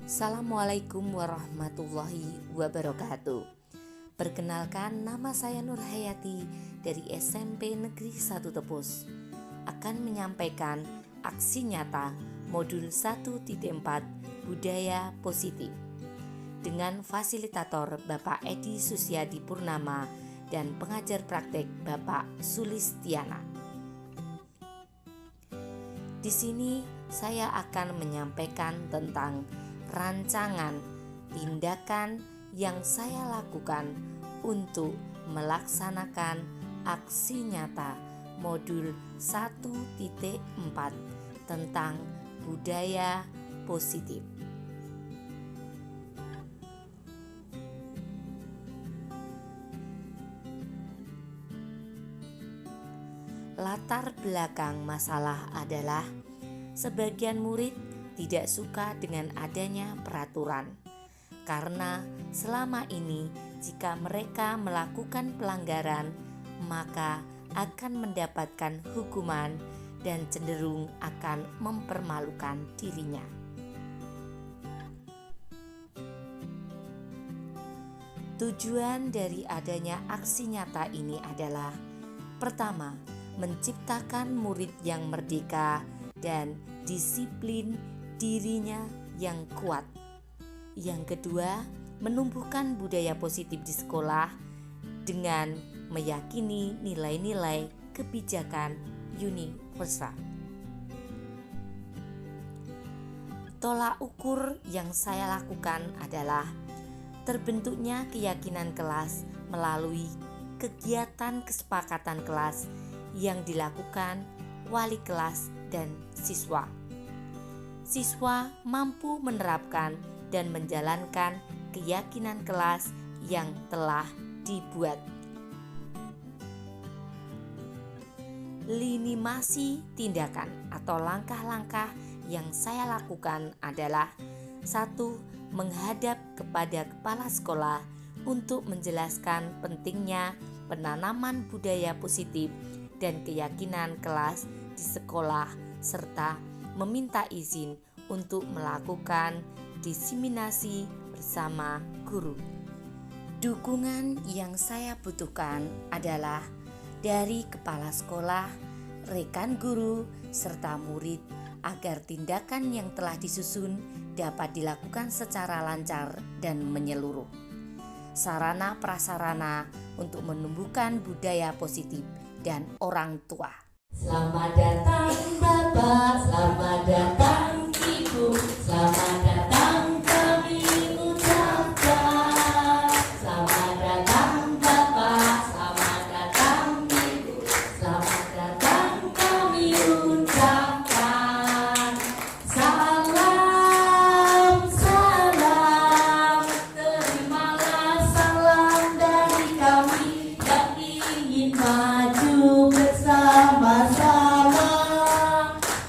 Assalamualaikum warahmatullahi wabarakatuh. Perkenalkan, nama saya Nur Hayati dari SMP Negeri 1 Tepus. Akan menyampaikan aksi nyata modul 1.4 Budaya Positif dengan fasilitator Bapak Edi Susiadi Purnama dan pengajar praktek Bapak Sulistiana. Di sini saya akan menyampaikan tentang rancangan tindakan yang saya lakukan untuk melaksanakan aksi nyata modul 1.4 tentang budaya positif. Latar belakang masalah adalah sebagian murid tidak suka dengan adanya peraturan, karena selama ini jika mereka melakukan pelanggaran maka akan mendapatkan hukuman dan cenderung akan mempermalukan dirinya. Tujuan dari adanya aksi nyata ini adalah: pertama, menciptakan murid yang merdeka dan disiplin dirinya yang kuat. Yang kedua, menumbuhkan budaya positif di sekolah dengan meyakini nilai-nilai kebijakan universal. Tolak ukur yang saya lakukan adalah terbentuknya keyakinan kelas melalui kegiatan kesepakatan kelas yang dilakukan wali kelas dan siswa. Siswa mampu menerapkan dan menjalankan keyakinan kelas yang telah dibuat. Minimasi tindakan atau langkah-langkah yang saya lakukan adalah: 1. Menghadap kepada kepala sekolah untuk menjelaskan pentingnya penanaman budaya positif dan keyakinan kelas di sekolah, serta meminta izin untuk melakukan diseminasi bersama guru. Dukungan yang saya butuhkan adalah dari kepala sekolah, rekan guru, serta murid agar tindakan yang telah disusun dapat dilakukan secara lancar dan menyeluruh. Sarana prasarana untuk menumbuhkan budaya positif dan orang tua. Selamat datang Bapak, selamat datang Ibu, selamat datang kami ucapkan. Selamat datang Bapak, selamat datang Ibu, selamat datang kami ucapkan. Salam, salam, terimalah salam dari kami yang ingin maju bersama-sama.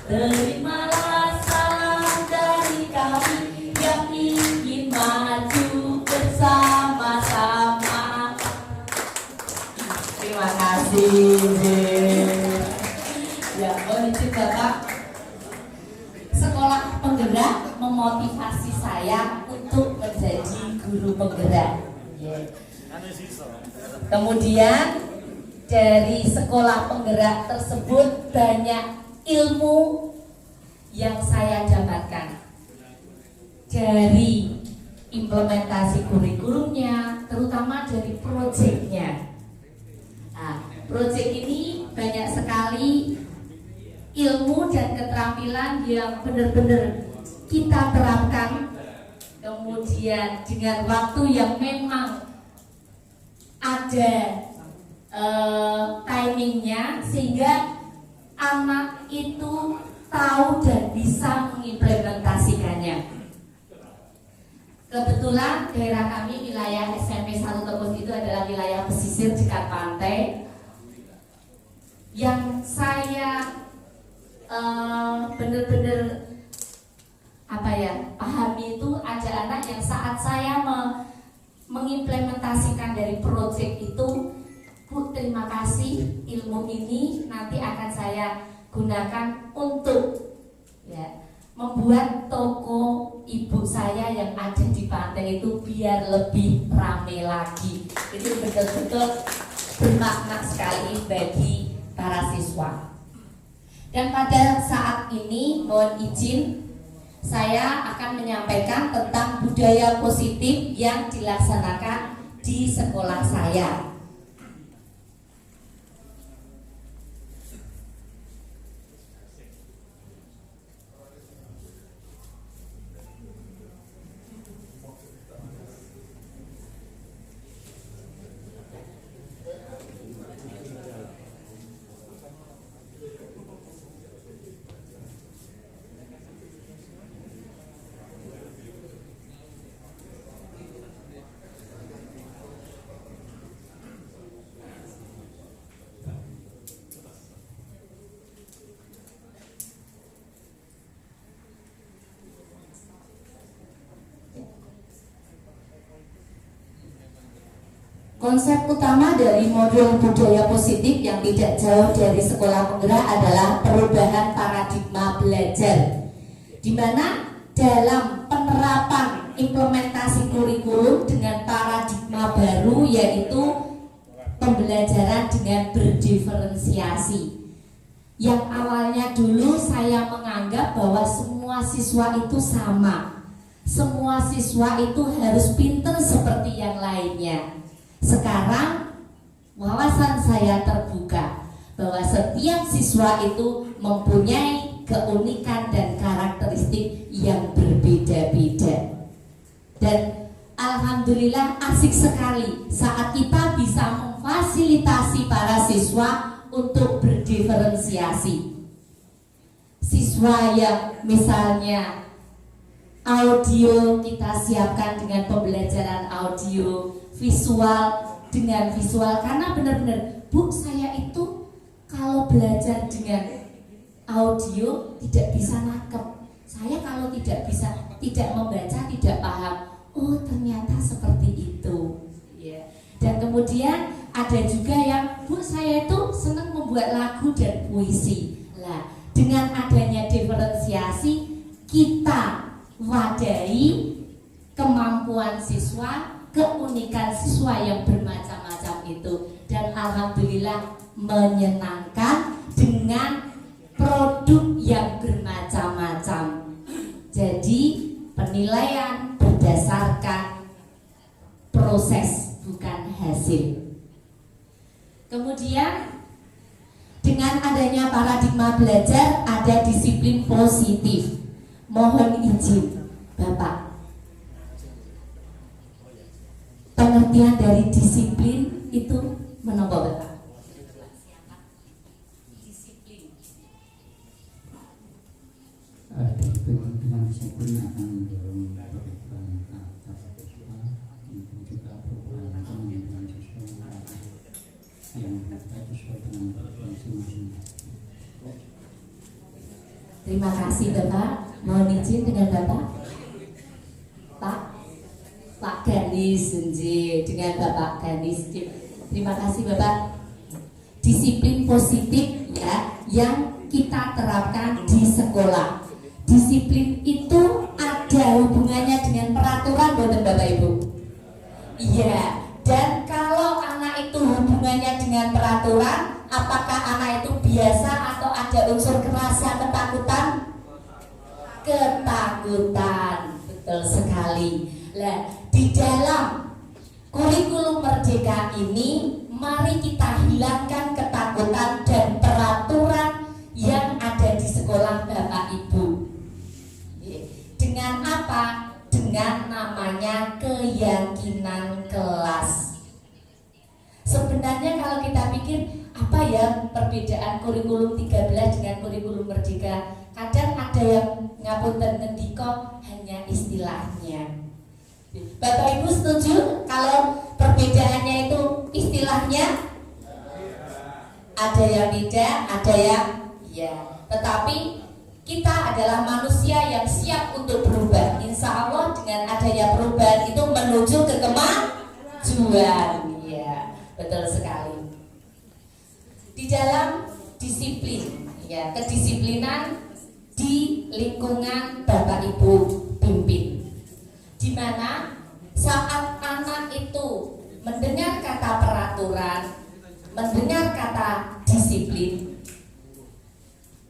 Terimalah salam dari kami yang ingin maju bersama-sama. Terima kasih. Ya, izin Bapak. Sekolah penggerak memotivasi saya untuk menjadi guru penggerak. Kemudian dari sekolah penggerak tersebut banyak ilmu yang saya dapatkan dari implementasi kurikulumnya, terutama dari proyeknya. Nah, proyek ini banyak sekali ilmu dan keterampilan yang benar-benar kita terapkan. Kemudian dengan waktu yang memang ada timingnya, sehingga anak itu tahu dan bisa mengimplementasikannya. Kebetulan daerah kami, wilayah SMP 1 Tepus itu adalah wilayah pesisir dekat pantai. Yang saya benar-benar pahami itu ada anak yang saat saya mengimplementasikan dari proyek itu, Bu, terima kasih, ilmu ini nanti akan saya gunakan untuk membuat toko ibu saya yang ada di pantai itu biar lebih rame lagi. Itu betul-betul bermakna sekali bagi para siswa. Dan pada saat ini mohon izin saya akan menyampaikan tentang budaya positif yang dilaksanakan di sekolah saya. Konsep utama dari modul budaya positif yang tidak jauh dari sekolah penggerak adalah perubahan paradigma belajar, di mana dalam penerapan implementasi kurikulum dengan paradigma baru, yaitu pembelajaran dengan berdiferensiasi. Yang awalnya dulu saya menganggap bahwa semua siswa itu sama, semua siswa itu harus pinter seperti yang lainnya. Sekarang wawasan saya terbuka bahwa setiap siswa itu mempunyai keunikan dan karakteristik yang berbeda-beda. Dan alhamdulillah asik sekali saat kita bisa memfasilitasi para siswa untuk berdiferensiasi. Siswa yang misalnya audio kita siapkan dengan pembelajaran audio, visual dengan visual, karena benar-benar Bu, saya itu kalau belajar dengan audio tidak bisa nangkep. Saya kalau tidak membaca, tidak paham. Oh, ternyata seperti itu. Ya. Dan kemudian ada juga yang Bu, saya itu senang membuat lagu dan puisi. Lah, dengan adanya diferensiasi kita wadahi kemampuan siswa, keunikan siswa yang bermacam-macam itu, dan alhamdulillah menyenangkan dengan produk yang bermacam-macam. Jadi penilaian berdasarkan proses bukan hasil. Kemudian dengan adanya paradigma belajar ada disiplin positif. Mohon izin Bapak, pengertian dari disiplin itu menapa Bapak? Disiplin. Dengan disiplin akan mendorong perubahan karakter siswa, itu juga perubahan kemampuan siswa yang dapat sesuai dengan potensi masing-masing. Terima kasih Bapak. Mohon izin dengan Bapak Pak Ganis, dengan Bapak Ganis. Terima kasih Bapak. Disiplin positif ya yang kita terapkan di sekolah. Disiplin itu ada hubungannya dengan peraturan, bukan Bapak Ibu? Iya. Dan kalau anak itu hubungannya dengan peraturan, apakah anak itu biasa atau ada unsur kerasa, ketakutan? Ketakutan, betul sekali. Nah, di dalam kurikulum Merdeka ini, mari kita hilangkan ketakutan dan peraturan yang ada di sekolah Bapak Ibu. Dengan apa? Dengan namanya keyakinan kelas. Sebenarnya kalau kita pikir, apa ya perbedaan kurikulum 13 dengan kurikulum Merdeka? Kadang ada yang ngapunten ngendika hanya istilahnya. Bapak Ibu setuju kalau perbedaannya itu istilahnya? Ada yang tidak, ada yang ya. Tetapi kita adalah manusia yang siap untuk berubah. Insya Allah dengan adanya perubahan itu menuju ke kemajuan. Ya, betul sekali. Di dalam disiplin, ya, kedisiplinan di lingkungan Bapak Ibu pimpin. peraturan, mendengar kata disiplin,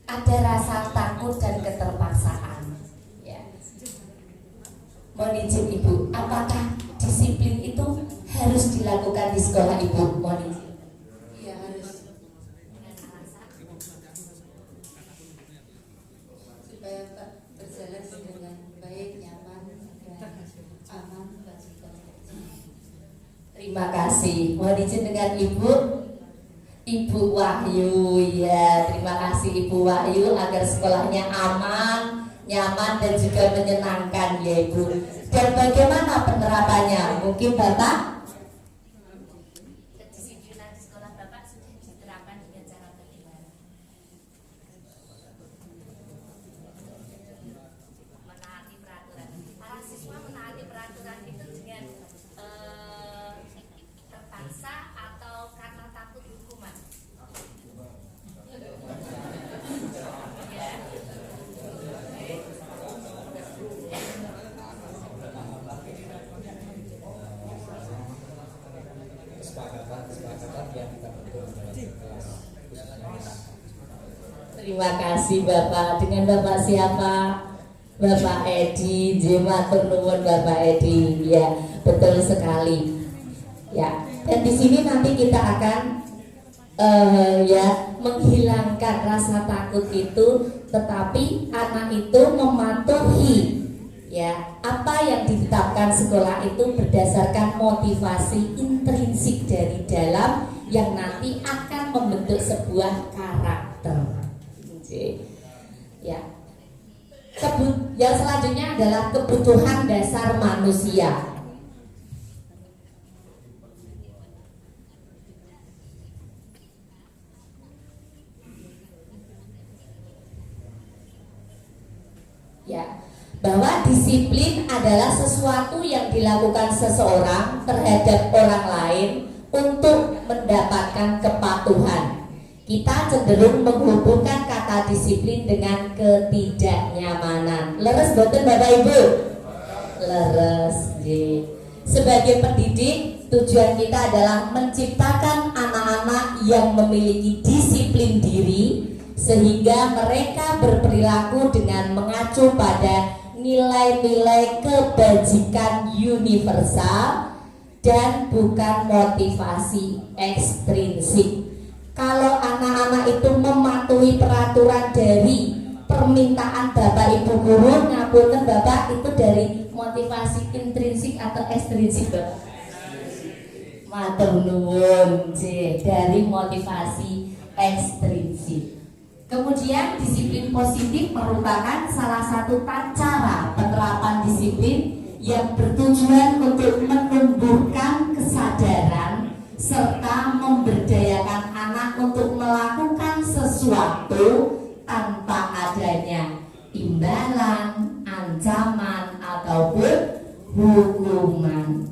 ada rasa takut dan keterpaksaan. Ya. Mohon izin Ibu, apakah disiplin itu harus dilakukan di sekolah Ibu? Mohon izin. Iya harus. Supaya berjalan dengan baik, nyaman, dan aman bagi keluarga. Terima kasih. Mohon izin dengan Ibu Wahyu. Ya, terima kasih Ibu Wahyu agar sekolahnya aman, nyaman dan juga menyenangkan ya Ibu. Dan bagaimana penerapannya? Mungkin Bapak? Kedisiplinan di sekolah Bapak sudah diterapkan dengan cara bagaimana? Menaati peraturan. Para siswa menaati peraturan itu dengan terpaksa atau karena takut hukuman? kesepakatan yang kita bentuk dalam kelas khususnya. Terima kasih Bapak. Dengan Bapak siapa? Bapak Edi. Matur nuwun Bapak Edi. Ya, betul sekali. Ya, dan di sini nanti kita akan menghilangkan rasa takut itu, tetapi anak itu mematuhi ya apa yang ditetapkan sekolah itu berdasarkan motivasi intrinsik dari dalam yang nanti akan membentuk sebuah karakter. Ya. Yang selanjutnya adalah kebutuhan dasar manusia. Ya, bahwa disiplin adalah sesuatu yang dilakukan seseorang terhadap orang lain untuk mendapatkan kepatuhan. Kita cenderung menghubungkan kata disiplin dengan ketidaknyamanan. Leres boten Bapak Ibu? Leres. Sebagai pendidik, tujuan kita adalah menciptakan anak-anak yang memiliki disiplin diri sehingga mereka berperilaku dengan mengacu pada nilai-nilai kebajikan universal dan bukan motivasi ekstrinsik. Kalau anak-anak itu mematuhi peraturan dari permintaan Bapak Ibu guru, ngapunten Bapak, itu dari motivasi intrinsik atau ekstrinsik Bapak? Matur nuwun, dari motivasi ekstrinsik. Kemudian disiplin positif merupakan salah satu cara penerapan disiplin yang bertujuan untuk menumbuhkan kesadaran serta memberdayakan anak untuk melakukan sesuatu tanpa adanya imbalan, ancaman ataupun hukuman.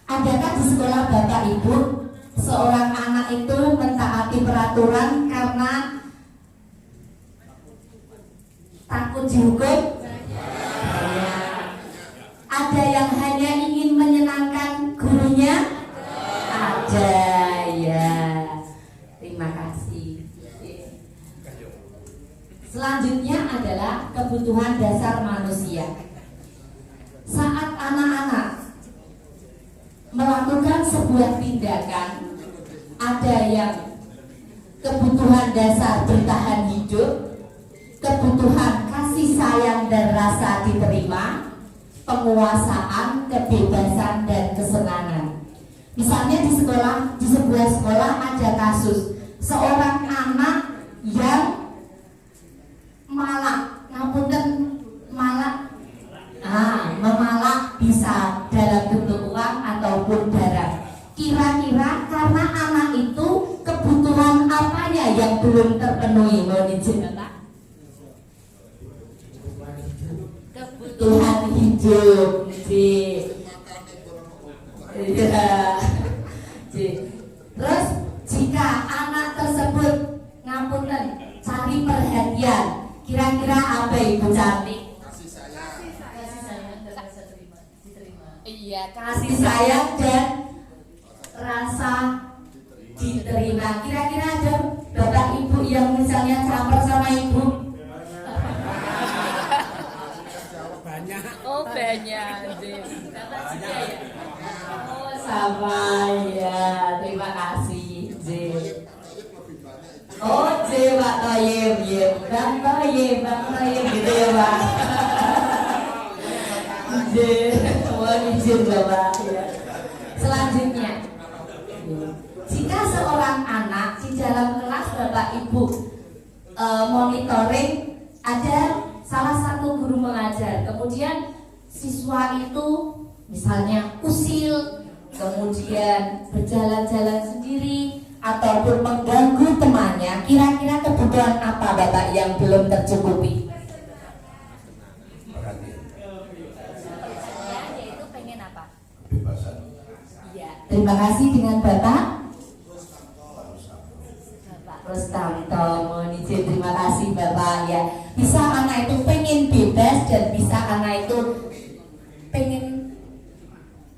Adakah di sekolah Bapak Ibu seorang anak itu mentaati peraturan karena takut dihukum? Ya. Ada yang hanya ingin menyenangkan gurunya? Ada ya. Terima kasih. Selanjutnya adalah kebutuhan dasar manusia. Saat anak-anak melakukan sebuah tindakan, ada yang kebutuhan dasar bertahan hidup, kebutuhan kasih sayang dan rasa diterima, penguasaan, kebebasan dan kesenangan. Misalnya di sebuah sekolah ada kasus seorang anak yang memalak bisa dalam bentuk uang ataupun barang. Kira-kira karena anak itu kebutuhan apanya yang belum terpenuhi? Mohon izin Bapak. Kebutuhan hidup. Terus jika anak tersebut ngapunten cari perhatian, kira-kira apa Ibu Cantik? Kasih sayang dan rasa diterima. Iya, kasih sayang dan rasa diterima. Kira-kira ada bapak ibu yang misalnya caper sama ibu? Oh banyak, Bapak juga ya? Oh sama ya, terima kasih J. Oh J Pak Toyib, ya Bang Toyib gitu ya Pak. J, mohon izin Bapak ya. Selanjutnya, jika seorang anak di dalam kelas Bapak Ibu monitoring, ada salah satu guru mengajar, kemudian siswa itu misalnya usil, kemudian berjalan-jalan sendiri ataupun mengganggu temannya, kira-kira kebutuhan apa Bapak yang belum tercukupi? Yaitu pengen apa? Ya, terima kasih dengan Bapak Rustanto. Mohon izin, terima kasih Bapak ya. Bisa anak itu pengen bebas dan bisa anak itu pengen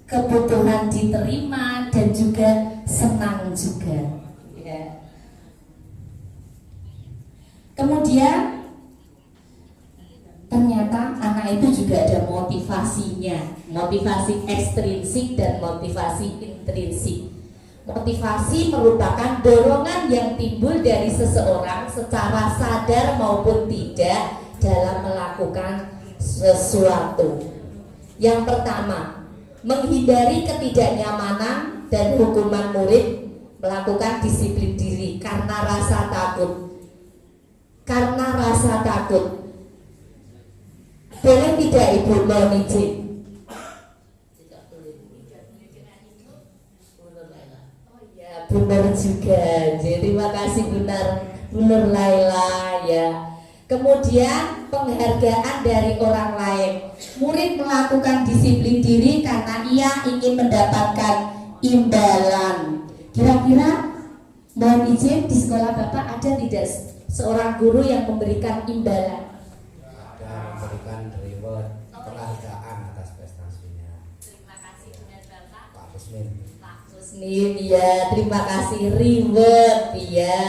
kebutuhan diterima dan juga senang juga ya. Kemudian ternyata anak itu juga ada motivasinya, motivasi ekstrinsik dan motivasi intrinsik. Motivasi merupakan dorongan yang timbul dari seseorang secara sadar maupun tidak dalam melakukan sesuatu. Yang pertama, menghindari ketidaknyamanan dan hukuman murid, melakukan disiplin diri karena rasa takut. Karena rasa takut. Boleh tidak Ibu mohon izin? Benar juga, jadi terima kasih Benar Laila ya. Kemudian penghargaan dari orang lain. Murid melakukan disiplin diri karena ia ingin mendapatkan imbalan. Kira-kira mohon izin, di sekolah Bapak ada tidak seorang guru yang memberikan imbalan? Ada, memberikan reward, penghargaan atas prestasinya. Terima kasih dengan Bapak Pak Kusmin. Kusmin ya, terima kasih reward ya,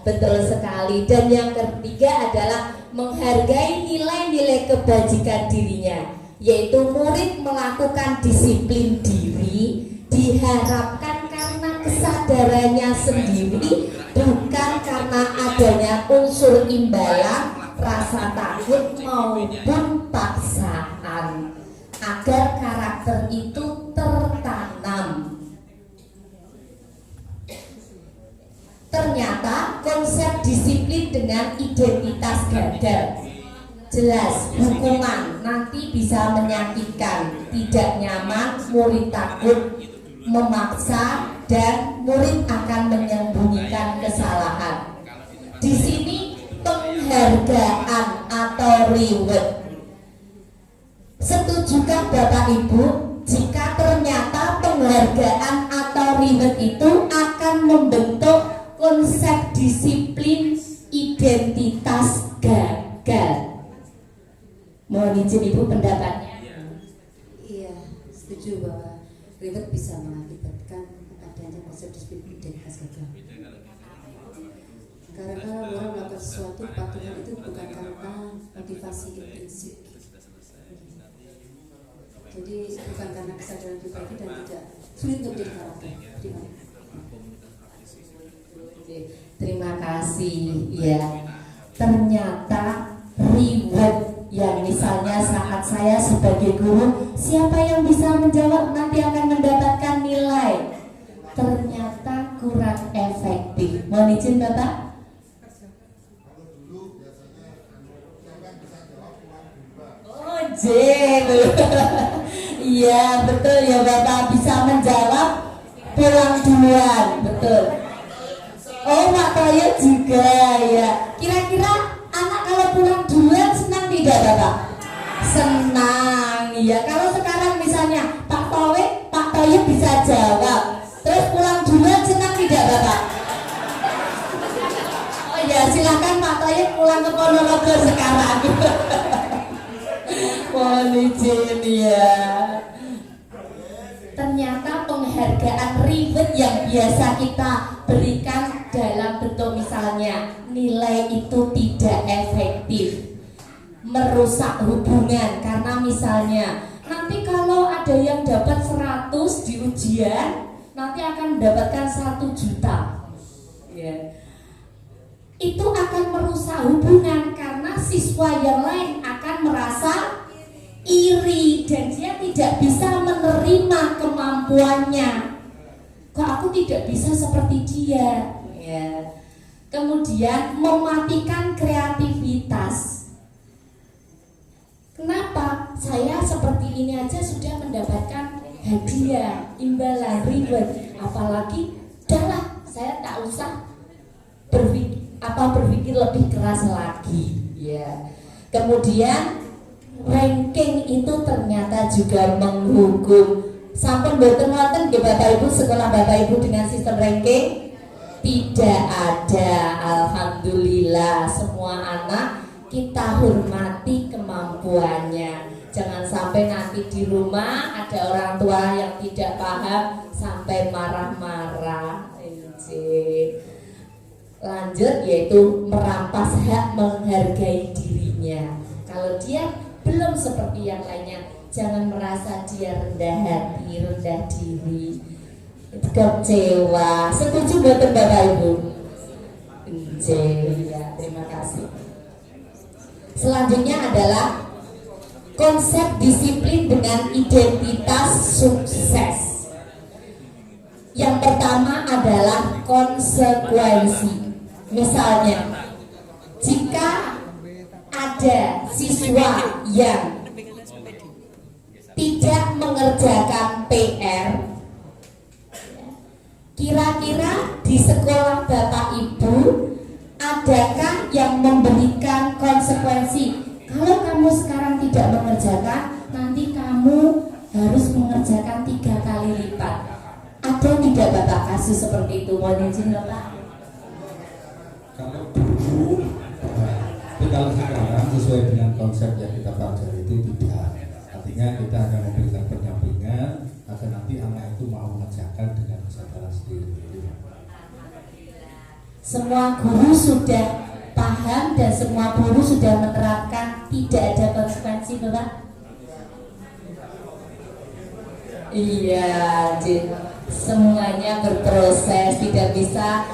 betul sekali. Dan yang ketiga adalah menghargai nilai-nilai kebajikan dirinya, yaitu murid melakukan disiplin diri diharapkan karena kesadarannya sendiri, bukan karena adanya unsur imbalan, rasa takut maupun paksaan, agar karakter itu tertanam. Ternyata konsep disiplin dengan identitas gagal. Jelas hukuman nanti bisa menyakitkan, tidak nyaman, murid takut, memaksa, dan murid akan menyembunyikan kesalahan. Di sini penghargaan atau reward. Setujukah Bapak Ibu jika ternyata penghargaan atau reward itu akan membentuk konsep disiplin identitas gagal? Mohon izin Ibu pendapatnya. Iya, setuju bahwa reward bisa mengakibatkan adanya konsep disiplin identitas gagal. Karena orang melakukan sesuatu patuhan itu bukan karena motivasi intrinsik. Jadi bukan karena kesadaran pribadi dan tidak sulit untuk menjadi karakter. Terima kasih ya. Ternyata reward yang misalnya saat saya sebagai guru, siapa yang bisa menjawab nanti akan mendapatkan nilai, ternyata kurang efektif. Mohon izin Bapak. Oh Jen. Iya betul ya Bapak, bisa menjawab pulang duluan, betul. Oh Pak Toyo juga ya. Kira-kira anak kalau pulang duluan senang tidak Bapak? Senang ya. Kalau sekarang misalnya Pak Toyo bisa jawab, terus pulang duluan senang tidak Bapak? Oh ya silakan Pak Toyo pulang ke Ponorogo sekarang. Mohon izin ya. Ternyata penghargaan penghargaan reward yang biasa kita berikan dalam bentuk misalnya nilai itu tidak efektif, merusak hubungan karena misalnya nanti kalau ada yang dapat 100 di ujian nanti akan mendapatkan 1 juta ya. Itu akan merusak hubungan karena siswa yang lain akan merasa iri dan dia tidak bisa menerima kemampuannya. Kok aku tidak bisa seperti dia ya. Kemudian mematikan kreativitas. Kenapa? Saya seperti ini aja sudah mendapatkan hadiah, imbalan, reward. Apalagi udahlah, saya tak usah berpikir lebih keras lagi ya. Kemudian ranking itu ternyata juga menghukum. Sampun mboten wonten nggih Bapak Ibu sekolah Bapak Ibu dengan sistem ranking? Tidak ada. Alhamdulillah semua anak kita hormati kemampuannya. Jangan sampai nanti di rumah ada orang tua yang tidak paham sampai marah-marah. Lanjut yaitu merampas hak menghargai dirinya. Kalau dia belum seperti yang lainnya, jangan merasa dia rendah hati, rendah diri, kecewa. Setuju betul Bapak Ibu? Ya, terima kasih. Selanjutnya adalah konsep disiplin dengan identitas sukses. Yang pertama adalah konsekuensi. Misalnya, jika ada siswa yang tidak mengerjakan PR, kira-kira di sekolah Bapak Ibu adakah yang memberikan konsekuensi? Kalau kamu sekarang tidak mengerjakan, nanti kamu harus mengerjakan 3 kali lipat. Ada tidak Bapak kasus seperti itu? Mohon izin Bapak. Kalau dulu, tapi kalau sekarang sesuai dengan konsep yang kita pelajari itu tidak. Artinya kita akan memberikan pendampingan agar nanti anak itu mau mengerjakan dengan kesadaran sendiri. Semua guru sudah paham dan semua guru sudah menerapkan tidak ada konsekuensi Bapak? Iya, semuanya berproses, tidak bisa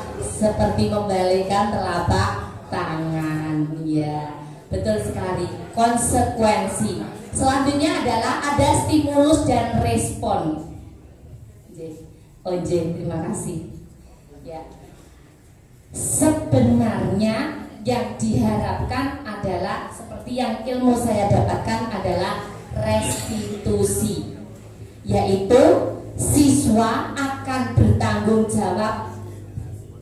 seperti membalikan telapak tangan. Iya, betul sekali. Konsekuensi. Selanjutnya adalah ada stimulus dan respon. Terima kasih. Ya. Sebenarnya yang diharapkan adalah seperti yang ilmu saya dapatkan adalah restitusi, yaitu siswa akan bertanggung jawab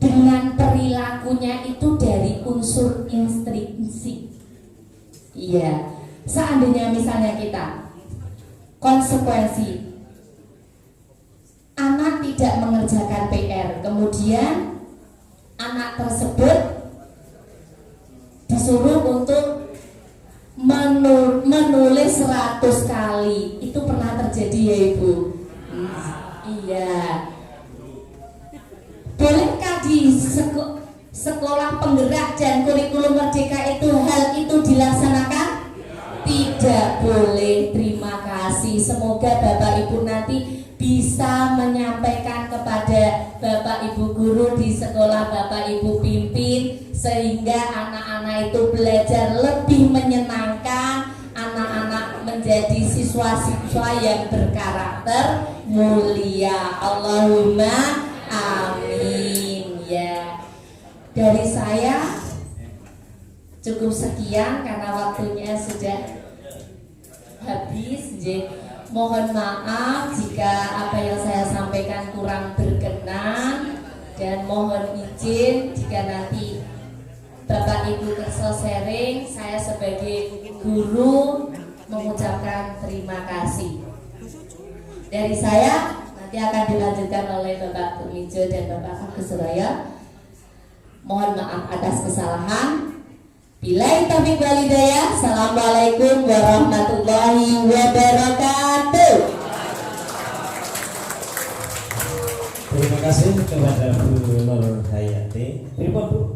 dengan perilakunya itu dari unsur intrinsik. Iya, seandainya misalnya kita konsekuensi anak tidak mengerjakan PR, kemudian anak tersebut disuruh untuk menulis 100 kali. Itu pernah terjadi ya Ibu? Iya. Bolehkah di sekolah penggerak dan kurikulum merdeka itu hal itu dilaksanakan? Tidak boleh. Terima kasih. Semoga Bapak Ibu nanti bisa menyampaikan kepada Bapak Ibu guru di sekolah Bapak Ibu pimpin, sehingga anak-anak itu belajar lebih menyenangkan, anak-anak menjadi siswa-siswa yang berkarakter mulia. Allahumma amin ya. Dari saya cukup sekian karena waktunya sudah habis. Mohon maaf jika apa yang saya sampaikan kurang berkenan, dan mohon izin jika nanti Bapak Ibu kerso sharing, saya sebagai guru mengucapkan terima kasih. Dari saya nanti akan dilanjutkan oleh Bapak Tumijo dan Bapak Agus Suraya. Mohon maaf atas kesalahan. Billahi taufiq wal hidayah. Assalamualaikum warahmatullahi wabarakatuh. Terima kasih kepada Bu Nur Hayati. Pripun Bu?